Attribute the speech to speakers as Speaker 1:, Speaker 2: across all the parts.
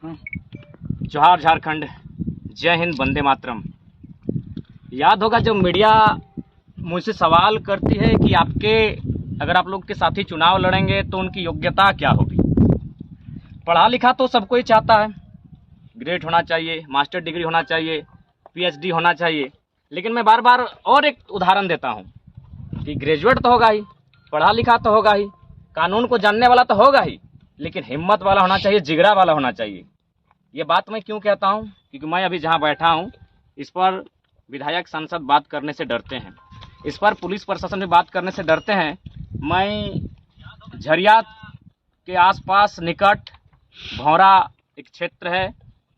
Speaker 1: जोहार झारखंड, जय हिंद, वंदे मातरम। याद होगा जब मीडिया मुझसे सवाल करती है कि आपके अगर आप लोग के साथी चुनाव लड़ेंगे तो उनकी योग्यता क्या होगी। पढ़ा लिखा तो सब कोई चाहता है, ग्रेड होना चाहिए, मास्टर डिग्री होना चाहिए, पीएचडी होना चाहिए। लेकिन मैं बार बार और एक उदाहरण देता हूँ कि ग्रेजुएट तो होगा ही, पढ़ा लिखा तो होगा ही, कानून को जानने वाला तो होगा ही, लेकिन हिम्मत वाला होना चाहिए, जिगरा वाला होना चाहिए। ये बात मैं क्यों कहता हूँ? क्योंकि मैं अभी जहाँ बैठा हूँ इस पर विधायक सांसद बात करने से डरते हैं, इस पर पुलिस प्रशासन भी बात करने से डरते हैं। मैं झरिया के आसपास निकट भौरा एक क्षेत्र है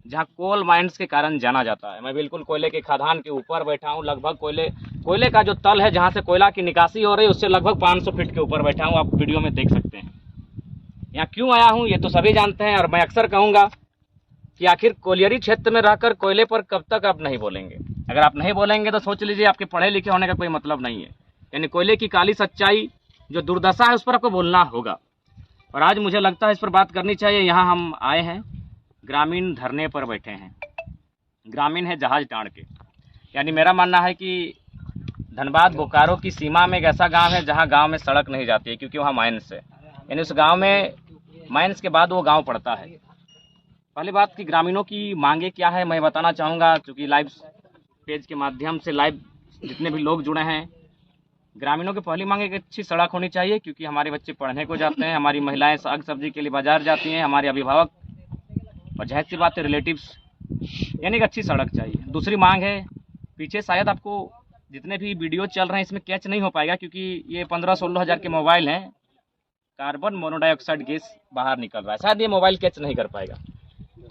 Speaker 1: जहाँ कोल माइंस के कारण जाना जाता है। मैं बिल्कुल कोयले के खदान के ऊपर बैठा हूँ। लगभग कोयले का जो तल है जहाँ से कोयला की निकासी हो रही है उससे लगभग 500 फीट के ऊपर बैठा हूँ। आप वीडियो में देख सकते हैं। यहाँ क्यों आया हूँ ये तो सभी जानते हैं, और मैं अक्सर कहूँगा कि आखिर कोयलियरी क्षेत्र में रहकर कोयले पर कब तक आप नहीं बोलेंगे। अगर आप नहीं बोलेंगे तो सोच लीजिए आपके पढ़े लिखे होने का कोई मतलब नहीं है। यानी कोयले की काली सच्चाई जो दुर्दशा है उस पर आपको बोलना होगा, और आज मुझे लगता है इस पर बात करनी चाहिए। यहाँ हम आए हैं, ग्रामीण धरने पर बैठे हैं। ग्रामीण है जहाज टाड़ के, यानी मेरा मानना है कि धनबाद बोकारो की सीमा में एक ऐसा गांव है जहां गांव में सड़क नहीं जाती है, क्योंकि वहां माइंस है। यानी उस गांव में माइंस के बाद वो गांव पड़ता है। पहली बात कि ग्रामीणों की मांगे क्या है मैं बताना चाहूँगा, क्योंकि लाइव पेज के माध्यम से लाइव जितने भी लोग जुड़े हैं, ग्रामीणों की पहली मांग एक अच्छी सड़क होनी चाहिए, क्योंकि हमारे बच्चे पढ़ने को जाते हैं, हमारी महिलाएं साग सब्जी के लिए बाजार जाती हैं, हमारे अभिभावक और जाहिर सी बात है रिलेटिव्स, यानी एक अच्छी सड़क चाहिए। दूसरी मांग है, पीछे शायद आपको जितने भी वीडियो चल रहे हैं इसमें कैच नहीं हो पाएगा, क्योंकि ये 15-16 हज़ार के मोबाइल हैं। कार्बन मोनोडाइऑक्साइड गैस बाहर निकल रहा है, शायद ये मोबाइल कैच नहीं कर पाएगा।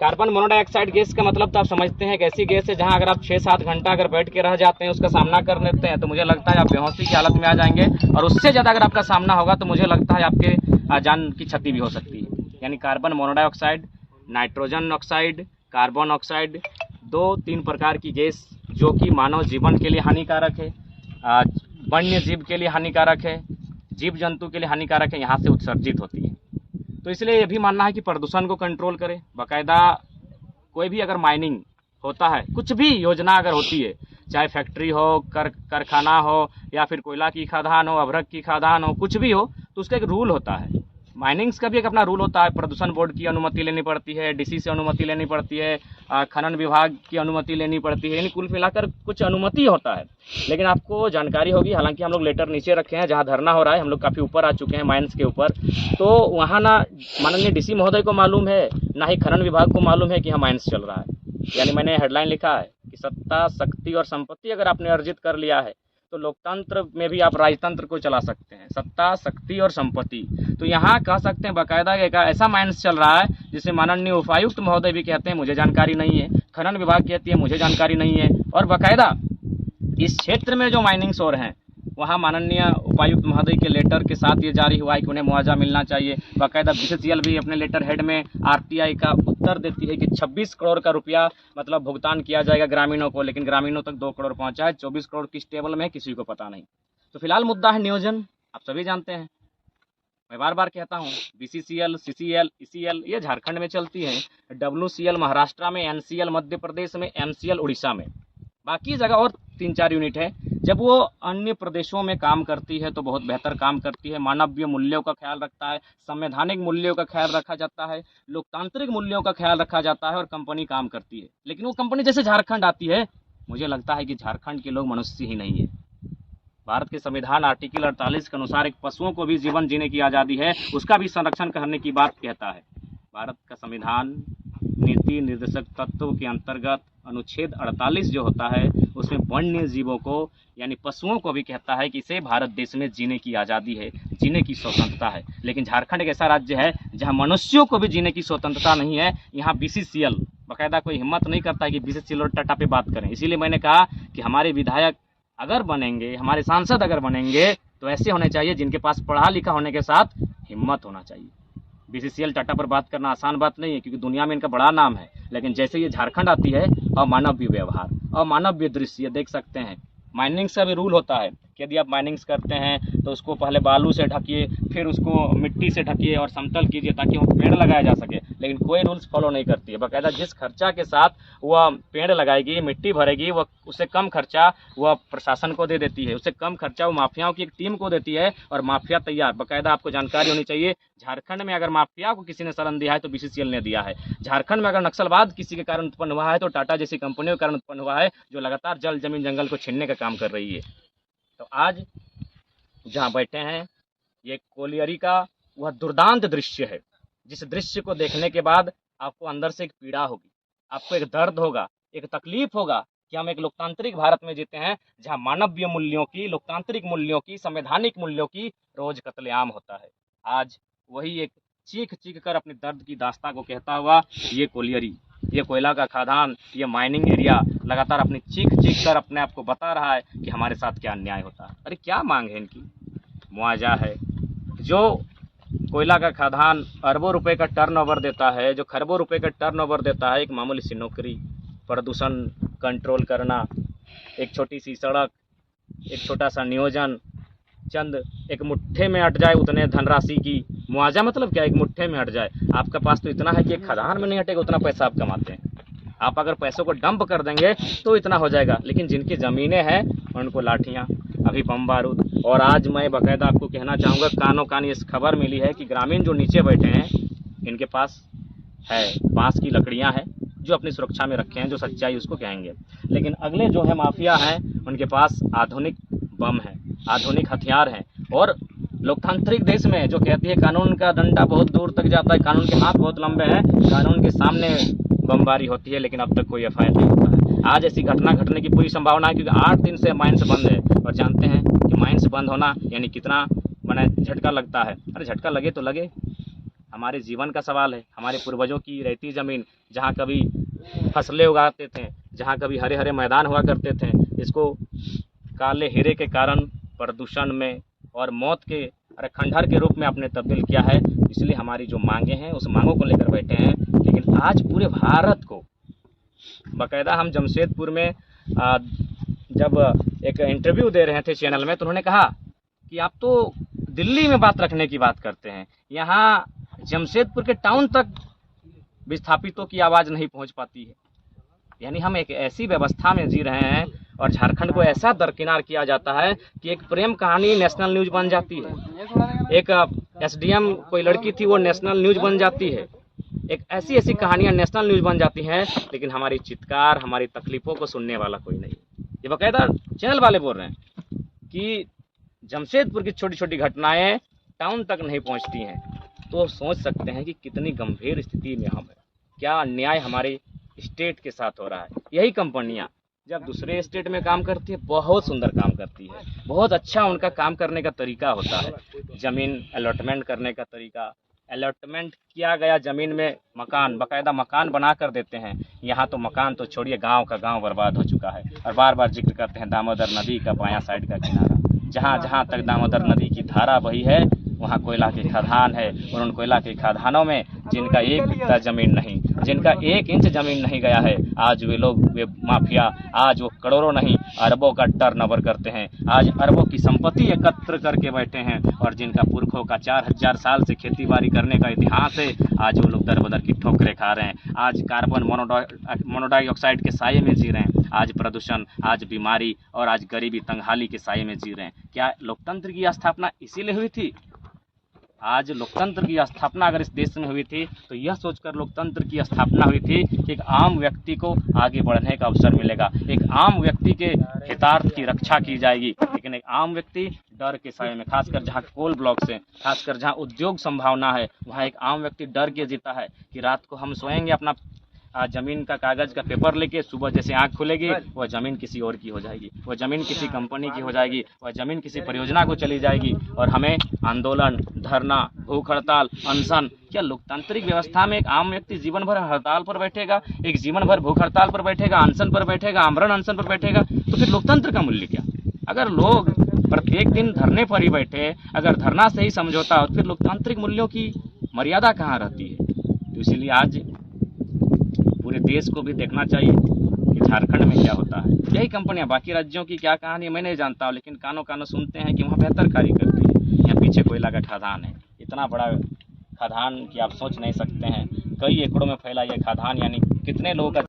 Speaker 1: कार्बन मोनोडाइऑक्साइड गैस का मतलब तो आप समझते हैं एक ऐसी गैस है जहां अगर आप 6-7 घंटा अगर बैठ के रह जाते हैं, उसका सामना कर लेते हैं, तो मुझे लगता है आप बेहोशी की हालत में आ जाएंगे, और उससे ज़्यादा अगर आपका सामना होगा तो मुझे लगता है आपके जान की क्षति भी हो सकती है। यानी कार्बन मोनोडाइऑक्साइड, नाइट्रोजन ऑक्साइड, कार्बन ऑक्साइड, 2-3 प्रकार की गैस जो कि मानव जीवन के लिए हानिकारक है, वन्य जीव के लिए हानिकारक है, जीव जंतु के लिए हानिकारक है, यहाँ से उत्सर्जित होती है। तो इसलिए ये भी मानना है कि प्रदूषण को कंट्रोल करें। बाकायदा कोई भी अगर माइनिंग होता है, कुछ भी योजना अगर होती है, चाहे फैक्ट्री हो, कारखाना हो, या फिर कोयला की खदान हो, अभ्रक की खदान हो, कुछ भी हो, तो उसका एक रूल होता है। माइनिंग्स का भी एक अपना रूल होता है। प्रदूषण बोर्ड की अनुमति लेनी पड़ती है, डीसी से अनुमति लेनी पड़ती है, खनन विभाग की अनुमति लेनी पड़ती है, यानी कुल मिलाकर कुछ अनुमति होता है। लेकिन आपको जानकारी होगी, हालांकि हम लोग लेटर नीचे रखे हैं जहां धरना हो रहा है, हम लोग काफ़ी ऊपर आ चुके हैं माइंस के ऊपर, तो वहाँ ना माननीय डीसी महोदय को मालूम है, ना ही खनन विभाग को मालूम है कि यहाँ माइंस चल रहा है। यानी मैंने हेडलाइन लिखा है कि सत्ता, शक्ति और संपत्ति अगर आपने अर्जित कर लिया है तो लोकतंत्र में भी आप राजतंत्र को चला सकते हैं। सत्ता, शक्ति और संपत्ति, तो यहाँ कह सकते हैं बाकायदा एक ऐसा माइंस चल रहा है जिसे माननीय उपायुक्त महोदय भी कहते हैं मुझे जानकारी नहीं है, खनन विभाग कहती है मुझे जानकारी नहीं है, और बाकायदा इस क्षेत्र में जो माइनिंग्स हो रहे हैं वहाँ माननीय उपायुक्त महोदय के लेटर के साथ ये जारी हुआ है कि उन्हें मुआवजा मिलना चाहिए। बाकायदा बीसीसीएल भी अपने लेटर हेड में आरटीआई का उत्तर देती है कि 26 करोड़ का रुपया मतलब भुगतान किया जाएगा ग्रामीणों को, लेकिन ग्रामीणों तक 2 करोड़ पहुंचा है, 24 करोड़ किस टेबल में है किसी को पता नहीं। तो फिलहाल मुद्दा है नियोजन, आप सभी जानते हैं। मैं बार बार कहता हूँ बीसीसीएल, सीसीएल, ईसीएल ये झारखंड में चलती है, डब्ल्यूसीएल महाराष्ट्र में, एनसीएल मध्य प्रदेश में, एमसीएल उड़ीसा में, बाकी जगह और 3-4 यूनिट है। जब वो अन्य प्रदेशों में काम करती है तो बहुत बेहतर काम करती है, मानवीय मूल्यों का ख्याल रखता है, संवैधानिक मूल्यों का ख्याल रखा जाता है, लोकतांत्रिक मूल्यों का ख्याल रखा जाता है, और कंपनी काम करती है। लेकिन वो कंपनी जैसे झारखंड आती है, मुझे लगता है कि झारखंड के लोग मनुष्य ही नहीं है। भारत के संविधान आर्टिकल 48 के अनुसार एक पशुओं को भी जीवन जीने की आज़ादी है, उसका भी संरक्षण करने की बात कहता है। भारत का संविधान नीति निर्देशक तत्व के अंतर्गत अनुच्छेद 48 जो होता है उसमें वन्य जीवों को यानी पशुओं को भी कहता है कि इसे भारत देश में जीने की आज़ादी है, जीने की स्वतंत्रता है। लेकिन झारखंड एक ऐसा राज्य है जहां मनुष्यों को भी जीने की स्वतंत्रता नहीं है। यहाँ बीसीसीएल बाकायदा कोई हिम्मत नहीं करता है कि बीसीसीएल और टाटा पे बात करें। इसीलिए मैंने कहा कि हमारे विधायक अगर बनेंगे, हमारे सांसद अगर बनेंगे तो ऐसे होने चाहिए जिनके पास पढ़ा लिखा होने के साथ हिम्मत होना चाहिए। बीसीसीएल टाटा पर बात करना आसान बात नहीं है, क्योंकि दुनिया में इनका बड़ा नाम है, लेकिन जैसे ये झारखंड आती है अमानवीय व्यवहार, अमानवीय दृश्य देख सकते हैं। माइनिंग्स का भी रूल होता है कि यदि आप माइनिंग्स करते हैं तो उसको पहले बालू से ढकिए, फिर उसको मिट्टी से ढकिए और समतल कीजिए ताकि वो पेड़ लगाया जा सके। लेकिन कोई रूल्स फॉलो नहीं करती है। बाकायदा जिस खर्चा के साथ वह पेड़ लगाएगी, मिट्टी भरेगी, वह उससे कम खर्चा वह प्रशासन को दे देती है, उससे कम खर्चा वो माफियाओं की एक टीम को देती है और माफिया तैयार। बाकायदा आपको जानकारी होनी चाहिए, झारखंड में अगर माफिया को किसी ने शरण दिया है तो BCCL ने दिया है। झारखंड में अगर नक्सलवाद किसी के कारण उत्पन्न हुआ है तो टाटा जैसी कंपनियों के कारण उत्पन्न हुआ है, जो लगातार जल जमीन जंगल को छीनने का काम कर रही है। तो आज जहाँ बैठे हैं ये कोलियरी का वह दुर्दांत दृश्य है, जिस दृश्य को देखने के बाद आपको अंदर से एक पीड़ा होगी, आपको एक दर्द होगा, एक तकलीफ होगा कि हम एक लोकतांत्रिक भारत में जीते हैं जहां मानवीय मूल्यों की, लोकतांत्रिक मूल्यों की, संवैधानिक मूल्यों की रोज कत्लेआम होता है। आज वही एक चीख चीख कर अपने दर्द की दास्तां को कहता हुआ ये कोलियरी, ये कोयला का खदान, ये माइनिंग एरिया लगातार अपनी चीख चीख कर अपने आप को बता रहा है कि हमारे साथ क्या अन्याय होता है। अरे क्या मांग है इनकी? मुआवजा है। जो कोयला का खदान अरबों रुपए का टर्नओवर देता है, जो खरबों रुपए का टर्नओवर देता है, एक मामूली सी नौकरी, प्रदूषण कंट्रोल करना, एक छोटी सी सड़क, एक छोटा सा नियोजन, चंद एक मुट्ठे में अट जाए उतने धनराशि की मुआवजा मतलब क्या? एक मुट्ठे में अट जाए। आपका पास तो इतना है कि एक खदान में नहीं हटेगा उतना पैसा आप कमाते हैं। आप अगर पैसों को डंप कर देंगे तो इतना हो जाएगा, लेकिन जिनकी ज़मीनें हैं उनको लाठियाँ, अभी बम बारूद। और आज मैं बाकायदा आपको कहना चाहूँगा, कानों कान इस खबर मिली है कि ग्रामीण जो नीचे बैठे हैं इनके पास है बांस की लकड़ियाँ हैं जो अपनी सुरक्षा में रखे हैं, जो सच्चाई उसको कहेंगे। लेकिन अगले जो है माफिया हैं उनके पास आधुनिक बम है, आधुनिक हथियार हैं। और लोकतांत्रिक देश में जो कहती है कानून का डंडा बहुत दूर तक जाता है, कानून के हाथ बहुत लंबे हैं, कानून के सामने बमबारी होती है, लेकिन अब तक कोई FIR नहीं होता है। आज ऐसी घटना घटने की पूरी संभावना है क्योंकि 8 दिन से माइंस बंद है और जानते हैं कि माइंस बंद होना यानी कितना माने झटका लगता है। अरे झटका लगे तो लगे, हमारे जीवन का सवाल है। हमारे पूर्वजों की रहती ज़मीन जहाँ कभी फसलें उगाते थे, जहाँ कभी हरे हरे मैदान हुआ करते थे, इसको काले हीरे के कारण प्रदूषण में और मौत के खंडहर के रूप में आपने तब्दील किया है। इसलिए हमारी जो मांगे हैं उस मांगों को लेकर बैठे हैं। लेकिन आज पूरे भारत को बाकायदा हम जमशेदपुर में जब एक इंटरव्यू दे रहे थे चैनल में, तो उन्होंने कहा कि आप तो दिल्ली में बात रखने की बात करते हैं, यहाँ जमशेदपुर के टाउन तक विस्थापितों की आवाज़ नहीं पहुँच पाती है। यानी हम एक ऐसी व्यवस्था में जी रहे हैं और झारखंड को ऐसा दरकिनार किया जाता है कि एक प्रेम कहानी नेशनल न्यूज़ बन जाती है, एक SDM कोई लड़की थी वो नेशनल न्यूज़ बन जाती है, एक ऐसी ऐसी कहानियाँ नेशनल न्यूज़ बन जाती हैं, लेकिन हमारी चित्कार, हमारी तकलीफ़ों को सुनने वाला कोई नहीं। ये बाकायदा चैनल वाले बोल रहे हैं कि जमशेदपुर की छोटी छोटी घटनाएँ टाउन तक नहीं पहुँचती हैं। तो सोच सकते हैं कि कितनी गंभीर स्थिति में हम हैं, क्या अन्याय हमारे स्टेट के साथ हो रहा है। यही कंपनियां जब दूसरे स्टेट में काम करती है बहुत सुंदर काम करती है, बहुत अच्छा उनका काम करने का तरीका होता है। ज़मीन अलॉटमेंट करने का तरीका, अलॉटमेंट किया गया ज़मीन में मकान, बाकायदा मकान बना कर देते हैं। यहाँ तो मकान तो छोड़िए, गांव का गांव बर्बाद हो चुका है। और बार बार जिक्र करते हैं दामोदर नदी का बायां साइड का किनारा, जहाँ जहाँ तक दामोदर नदी की धारा बही है वहाँ कोयला के खदान है। और उन कोयला के खदानों में जिनका एक बित्ता ज़मीन नहीं, जिनका 1 इंच ज़मीन नहीं गया है, आज वे लोग, वे माफिया आज वो करोड़ों नहीं अरबों का टर्नओवर करते हैं, आज अरबों की संपत्ति एकत्र करके बैठे हैं। और जिनका पुरखों का 4000 साल से खेतीबाड़ी करने का इतिहास है, आज वो लोग दर बदर की ठोकरें खा रहे हैं। आज कार्बन मोनोडाइऑक्साइड के साये में जी रहे हैं, आज प्रदूषण, आज बीमारी और आज गरीबी तंगहाली के साये में जी रहे हैं। क्या लोकतंत्र की स्थापना इसीलिए हुई थी? आज लोकतंत्र की स्थापना अगर इस देश में हुई थी तो यह सोचकर लोकतंत्र की स्थापना हुई थी कि एक आम व्यक्ति को आगे बढ़ने का अवसर मिलेगा, एक आम व्यक्ति के हितार्थ की रक्षा की जाएगी। लेकिन एक आम व्यक्ति डर के साये में, खासकर जहाँ कोल ब्लॉक से, खासकर जहाँ उद्योग संभावना है, वहाँ एक आम व्यक्ति डर के जीता है कि रात को हम सोएंगे अपना ज़मीन का कागज़ का पेपर लेके, सुबह जैसे आँख खुलेगी वह ज़मीन किसी और की हो जाएगी, वह ज़मीन किसी कंपनी की हो जाएगी, वह ज़मीन किसी परियोजना को चली जाएगी और हमें आंदोलन, धरना, भूख हड़ताल, अनशन। क्या लोकतांत्रिक व्यवस्था में एक आम व्यक्ति जीवन भर हड़ताल पर बैठेगा, एक जीवन भर भूख हड़ताल पर बैठेगा, अनशन पर बैठेगा, आमरण अनशन पर बैठेगा? तो फिर लोकतंत्र का मूल्य क्या? अगर लोग प्रत्येक दिन धरने पर ही बैठे, अगर धरना से ही समझौता हो, फिर लोकतांत्रिक मूल्यों की मर्यादा कहाँ रहती है? तो इसीलिए आज पूरे देश को भी देखना चाहिए कि झारखंड में क्या होता है। यही कंपनियां, बाकी राज्यों की क्या कहानी है मैं नहीं जानता हूँ, लेकिन कानों कानों सुनते हैं कि वहाँ बेहतर कार्य करती है। यहाँ पीछे कोयला का खदान है, इतना बड़ा खदान कि आप सोच नहीं सकते हैं कई एकड़ों में फैला यह खाद्यान्न, यानी कितने लोगों का